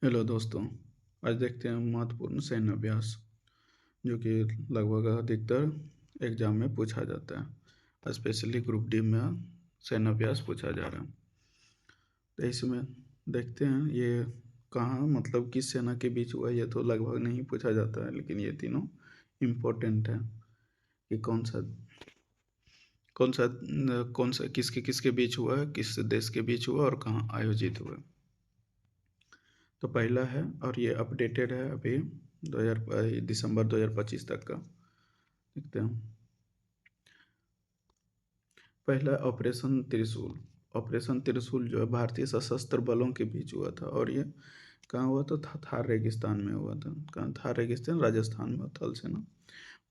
Hello दोस्तों। आज देखते हैं महत्वपूर्ण सैन्य अभ्यास जो कि लगभग अधिकतर एग्जाम में पूछा जाता है। स्पेशली ग्रुप डी में सैन्य अभ्यास पूछा जा रहा है। तो इसमें देखते हैं ये कहाँ मतलब किस सेना के बीच हुआ। ये तो लगभग नहीं पूछा जाता है, लेकिन ये तीनों इम्पोर्टेंट है कि कौन सा किसके किसके बीच हुआ है, किस देश के बीच हुआ और कहाँ आयोजित हुआ। तो पहला है और ये अपडेटेड है अभी 2000 दिसंबर 2025 तक का। देखते हैं पहला ऑपरेशन त्रिशूल। ऑपरेशन त्रिशूल जो है भारतीय सशस्त्र बलों के बीच हुआ था और ये कहाँ हुआ था? थार रेगिस्तान में हुआ था। कहाँ? थार रेगिस्तान राजस्थान में। थल सेना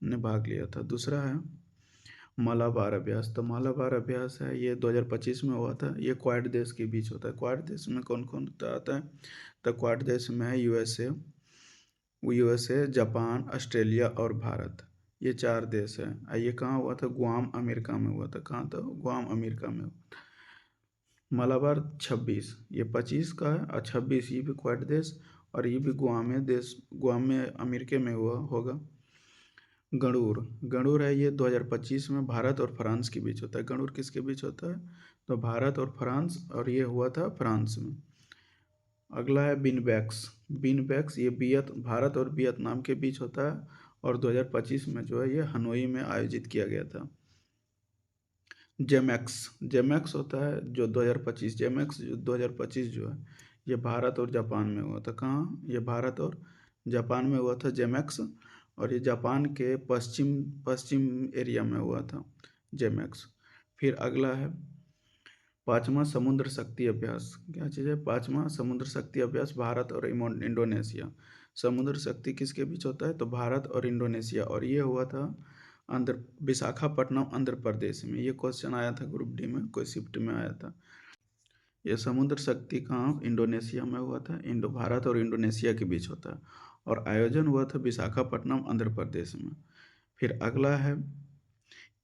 ने भाग लिया था। दूसरा है मालाबार अभ्यास। तो मालाबार अभ्यास है ये 2025 में हुआ था। ये क्वाड देश के बीच होता है। क्वाड देश में कौन कौन आता है? तो क्वाड देश में है यूएसए, जापान, ऑस्ट्रेलिया और भारत। ये 4 देश हैं। ये कहाँ हुआ था? गुआम अमेरिका में हुआ था। कहाँ था? गुआम अमेरिका में। मालाबार 26, ये 25 का है और 26 ये भी क्वाड देश और ये भी गुआम है देश, गुआम में अमेरिका में हुआ होगा। गणूर। गणूर है ये 2025 में भारत और फ्रांस के बीच होता है। गणूर किसके बीच होता है? तो भारत और फ्रांस, और ये हुआ था फ्रांस में। अगला है बिनबैक्स। बिनबैक्स ये भारत और वियतनाम के बीच होता है और 2025 में जो है ये हनोई में आयोजित किया गया था। जेमैक्स। जेमैक्स होता है जो 2025, जेमैक्स 2025 जो है ये भारत और जापान में हुआ था। कहाँ? ये भारत और जापान में हुआ था जेमैक्स, और ये जापान के पश्चिम पश्चिम एरिया में हुआ था जेमैक्स। फिर अगला है पाँचवा समुद्र शक्ति अभ्यास। क्या चीज़ है? पाँचवा समुद्र शक्ति अभ्यास भारत और इंडोनेशिया। समुद्र शक्ति किसके बीच होता है? तो भारत और इंडोनेशिया, और ये हुआ था विशाखापट्टनम आंध्र प्रदेश में। ये क्वेश्चन आया था ग्रुप डी में, कोई शिफ्ट में आया था। ये समुद्र शक्ति कहाँ? इंडोनेशिया में हुआ था। भारत और इंडोनेशिया के बीच होता है और आयोजन हुआ था विशाखापट्टनम आंध्र प्रदेश में। फिर अगला है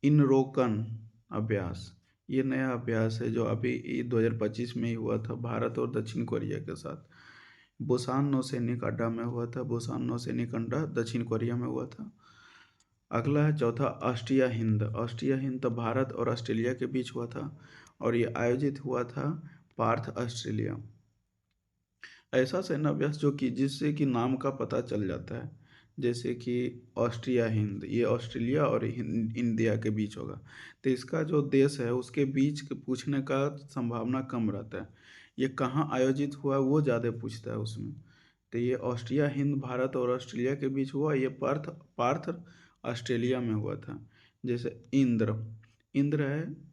इनरोकन अभ्यास। ये नया अभ्यास है जो अभी 2025 में ही हुआ था भारत और दक्षिण कोरिया के साथ। बुसान नौसैनिक अड्डा में हुआ था। बुसान नौसैनिक अड्डा दक्षिण कोरिया में हुआ था। अगला है चौथा ऑस्ट्रिया हिंद। ऑस्ट्रिया हिंद तो भारत और ऑस्ट्रेलिया के बीच हुआ था और ये आयोजित हुआ था पार्थ, ऑस्ट्रेलिया। ऐसा सैन्य अभ्यास जो कि जिससे कि नाम का पता चल जाता है, जैसे कि ऑस्ट्रिया हिंद, ये ऑस्ट्रेलिया और इंडिया के बीच होगा, तो इसका जो देश है उसके बीच के पूछने का संभावना कम रहता है। ये कहाँ आयोजित हुआ वो ज़्यादा पूछता है उसमें। तो ये ऑस्ट्रिया हिंद भारत और ऑस्ट्रेलिया के बीच हुआ। ये पार्थ पार्थ ऑस्ट्रेलिया में हुआ था। जैसे इंद्र। इंद्र है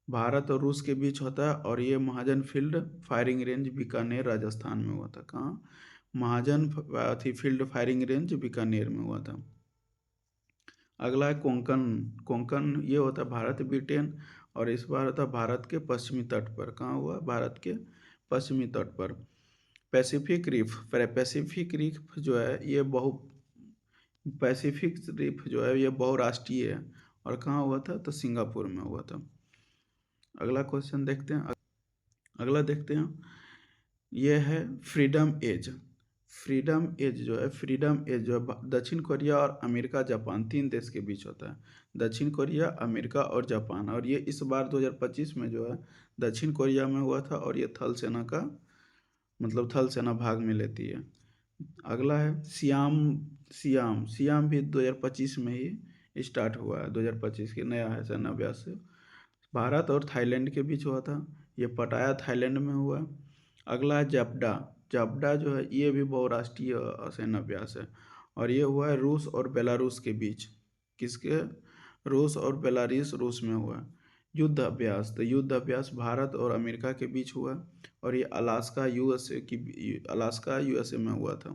भारत और रूस के बीच होता है और ये Mahajan field firing range Bikaner Rajasthan में हुआ था। कहाँ? फील्ड फायरिंग रेंज बीकानेर में हुआ था। अगला है कोंकण। कोंकण ये होता है भारत ब्रिटेन, और इस बार होता है भारत के पश्चिमी तट पर। कहाँ हुआ? भारत के पश्चिमी तट पर। पैसिफिक रिफ जो है ये पैसिफिक रिफ जो है ये बहुराष्ट्रीय है और कहाँ हुआ था? तो सिंगापुर में हुआ था। अगला क्वेश्चन देखते हैं। अगला देखते हैं, ये है फ्रीडम एज। फ्रीडम एज जो है दक्षिण कोरिया और अमेरिका जापान 3 देश के बीच होता है। दक्षिण कोरिया, अमेरिका और जापान, और ये इस बार 2025 में जो है दक्षिण कोरिया में हुआ था और ये थल सेना का मतलब थल सेना भाग में लेती है। अगला है सियाम। सियाम भी 2025 में ही स्टार्ट हुआ है। 2025 की नया है सैन्य अभ्यास से। भारत और थाईलैंड के बीच हुआ था। ये पटाया थाईलैंड में हुआ। अगला है जापडा। जापडा जो है ये भी बहुराष्ट्रीय सैन्य अभ्यास है और ये हुआ है रूस और बेलारूस के बीच। किसके? रूस और बेलारूस, रूस में हुआ। युद्ध अभ्यास। तो युद्ध अभ्यास भारत और अमेरिका के बीच हुआ और ये अलास्का यूएसए में हुआ था।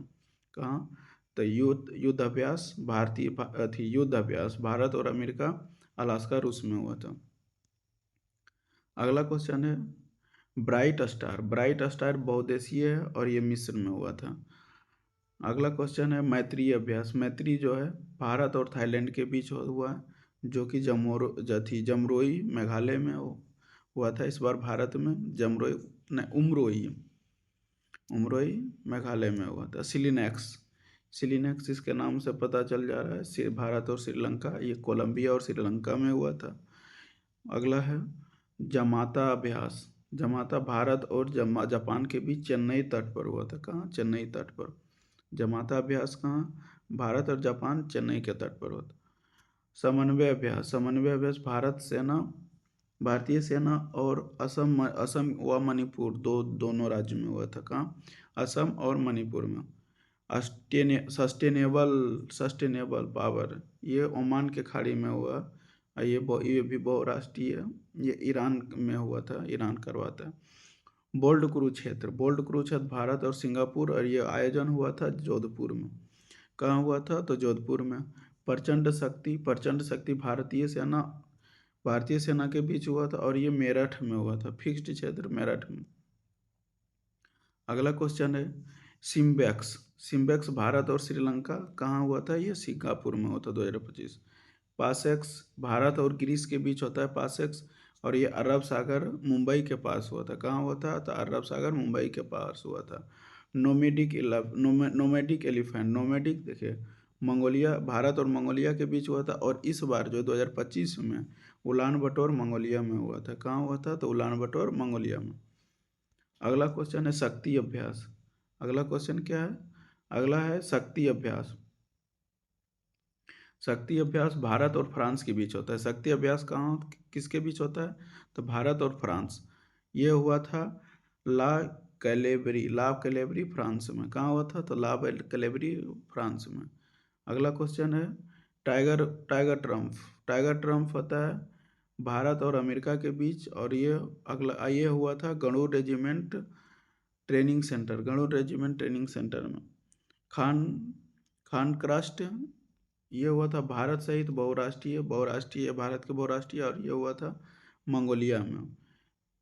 कहाँ? तो युद्ध अभ्यास युद्ध अभ्यास भारत और अमेरिका, अलास्का, रूस में हुआ था। अगला क्वेश्चन है ब्राइट स्टार। ब्राइट स्टार बहुदेशीय है और ये मिस्र में हुआ था। अगला क्वेश्चन है मैत्री अभ्यास। मैत्री जो है भारत और थाईलैंड के बीच हुआ है, जो कि जमरोई मेघालय में हुआ था। इस बार भारत में जमरोई नहीं, उमरोई उमरोई मेघालय में हुआ था। सिलिनेक्स, सिलिनेक्स इसके नाम से पता चल जा रहा है, भारत और श्रीलंका, ये कोलंबिया और श्रीलंका में हुआ था। अगला है जमाता अभ्यास। जमाता भारत और जापान के बीच चेन्नई तट पर हुआ था। कहाँ? चेन्नई तट पर। जमाता अभ्यास कहाँ? भारत और जापान, चेन्नई के तट पर हुआ था। समन्वय अभ्यास, समन्वय अभ्यास भारतीय सेना और असम व मणिपुर दोनों राज्यों में हुआ था। कहाँ? असम और मणिपुर में। सस्टेनेबल पावर, ये ओमान के खाड़ी में हुआ। ये भी बहुराष्ट्रीय, ये ईरान में हुआ था, ईरान करवाता है। बोल्ड कुरुक्षेत्र, बोल्ड कुरुक्षेत्र भारत और सिंगापुर, और ये आयोजन हुआ था जोधपुर में। कहाँ हुआ था? तो जोधपुर में। प्रचंड शक्ति, प्रचंड शक्ति भारतीय सेना के बीच हुआ था, और ये मेरठ में हुआ था, फिक्स्ड क्षेत्र मेरठ में। अगला क्वेश्चन है सिम्बेक्स। सिम्बेक्स भारत और श्रीलंका, कहाँ हुआ था? ये सिंगापुर में हुआ था 2025। पासेक्स भारत और ग्रीस के बीच होता है पासेक्स, और ये अरब सागर मुंबई के पास हुआ था। कहाँ हुआ था? तो अरब सागर मुंबई के पास हुआ था। नोमेडिक एलिफेंट, नोमेडिक देखिए मंगोलिया, भारत और मंगोलिया के बीच हुआ था, और इस बार जो 2025 में उलान बटोर मंगोलिया में हुआ था। कहाँ हुआ था? तो उलान बटोर मंगोलिया में। अगला क्वेश्चन है शक्ति अभ्यास। अगला क्वेश्चन क्या है? अगला है शक्ति अभ्यास। शक्ति अभ्यास भारत और फ्रांस के बीच होता है। शक्ति अभ्यास कहाँ, किसके बीच होता है? तो भारत और फ्रांस। ये हुआ था ला कैलेबरी फ्रांस में। कहाँ हुआ था? तो ला कैलेबरी फ्रांस में। अगला क्वेश्चन है टाइगर ट्रम्प होता है भारत और अमेरिका के बीच, और ये हुआ था गणुर रेजिमेंट ट्रेनिंग सेंटर में। खान क्रस्ट, ये हुआ था भारत सहित बहुराष्ट्रीय भारत के बहुराष्ट्रीय, और ये हुआ था मंगोलिया में।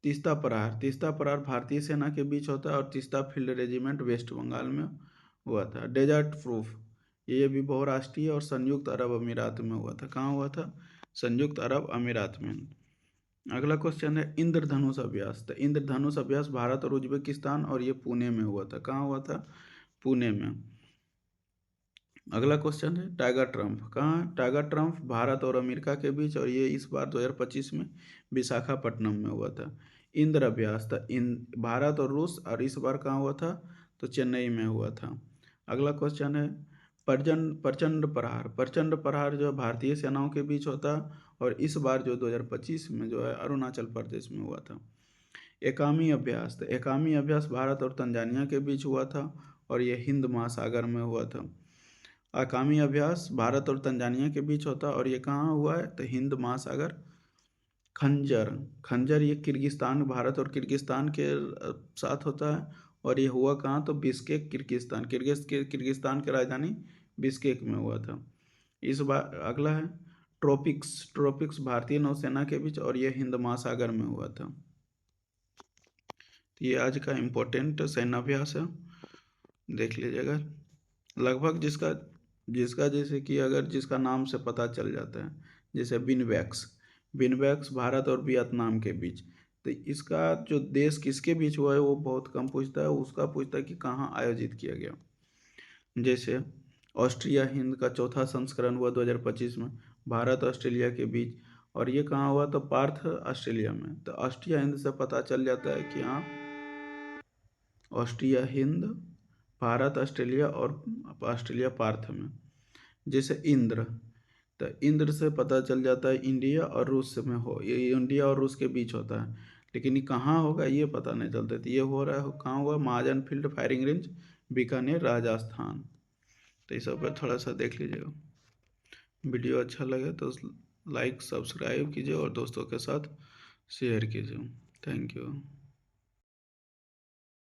तीस्ता प्रहार भारतीय सेना के बीच होता है, और Teesta field regiment West Bengal में हुआ था। डेजर्ट प्रूफ, ये भी बहुराष्ट्रीय और संयुक्त अरब अमीरात में हुआ था। कहाँ हुआ था? संयुक्त अरब अमीरात में। अगला क्वेश्चन है इंद्रधनुष अभ्यास। तो इंद्रधनुष अभ्यास भारत और उज्बेकिस्तान, और ये पुणे में हुआ था। कहाँ हुआ था? पुणे में। अगला क्वेश्चन है टाइगर ट्रम्प। कहाँ? टाइगर ट्रम्प भारत और अमेरिका के बीच, और ये इस बार 2025 में विशाखापट्टनम में हुआ था। इंद्र अभ्यास था भारत और रूस, और इस बार कहाँ हुआ था? तो चेन्नई में हुआ था। अगला क्वेश्चन है प्रचंड प्रहार जो है भारतीय सेनाओं के बीच होता, और इस बार जो 2025 में जो है अरुणाचल प्रदेश में हुआ था। एकामी अभ्यास, तो एकामी अभ्यास भारत और तंजानिया के बीच हुआ था, और ये हिंद महासागर में हुआ था। अकामी अभ्यास भारत और तंजानिया के बीच होता, और ये कहाँ हुआ है? तो हिंद महासागर। खंजर ये किर्गिस्तान, भारत और किर्गिस्तान के साथ होता है, और ये हुआ कहाँ? तो बिश्केक किर्गिस्तान, किर्गिस्तान की राजधानी बिश्केक में हुआ था। इस बार अगला है ट्रोपिक्स भारतीय नौसेना के बीच, और ये हिंद महासागर में हुआ था। तो ये आज का इम्पोर्टेंट सैन्याभ्यास है, देख लीजिएगा। लगभग जिसका जैसे कि अगर जिसका नाम से पता चल जाता है, जैसे बिनवैक्स भारत और वियतनाम के बीच, तो इसका जो देश किसके बीच हुआ है वो बहुत कम पूछता है, उसका पूछता है कि कहाँ आयोजित किया गया। जैसे ऑस्ट्रिया हिंद का चौथा संस्करण हुआ 2025 में भारत ऑस्ट्रेलिया के बीच, और ये कहाँ हुआ? तो पार्थ ऑस्ट्रेलिया में। तो ऑस्ट्रिया हिंद से पता चल जाता है कि हाँ ऑस्ट्रिया हिंद, भारत ऑस्ट्रेलिया, और ऑस्ट्रेलिया पार्थ में। जैसे इंद्र, तो इंद्र से पता चल जाता है इंडिया और रूस में ये इंडिया और रूस के बीच होता है, लेकिन ये कहाँ होगा ये पता नहीं चलता। तो ये हो रहा है कहाँ हुआ? Mahajan field firing range, Bikaner, Rajasthan. तो इस सब पर थोड़ा सा देख लीजिएगा। वीडियो अच्छा लगे तो लाइक सब्सक्राइब कीजिए और दोस्तों के साथ शेयर कीजिए। Thank you.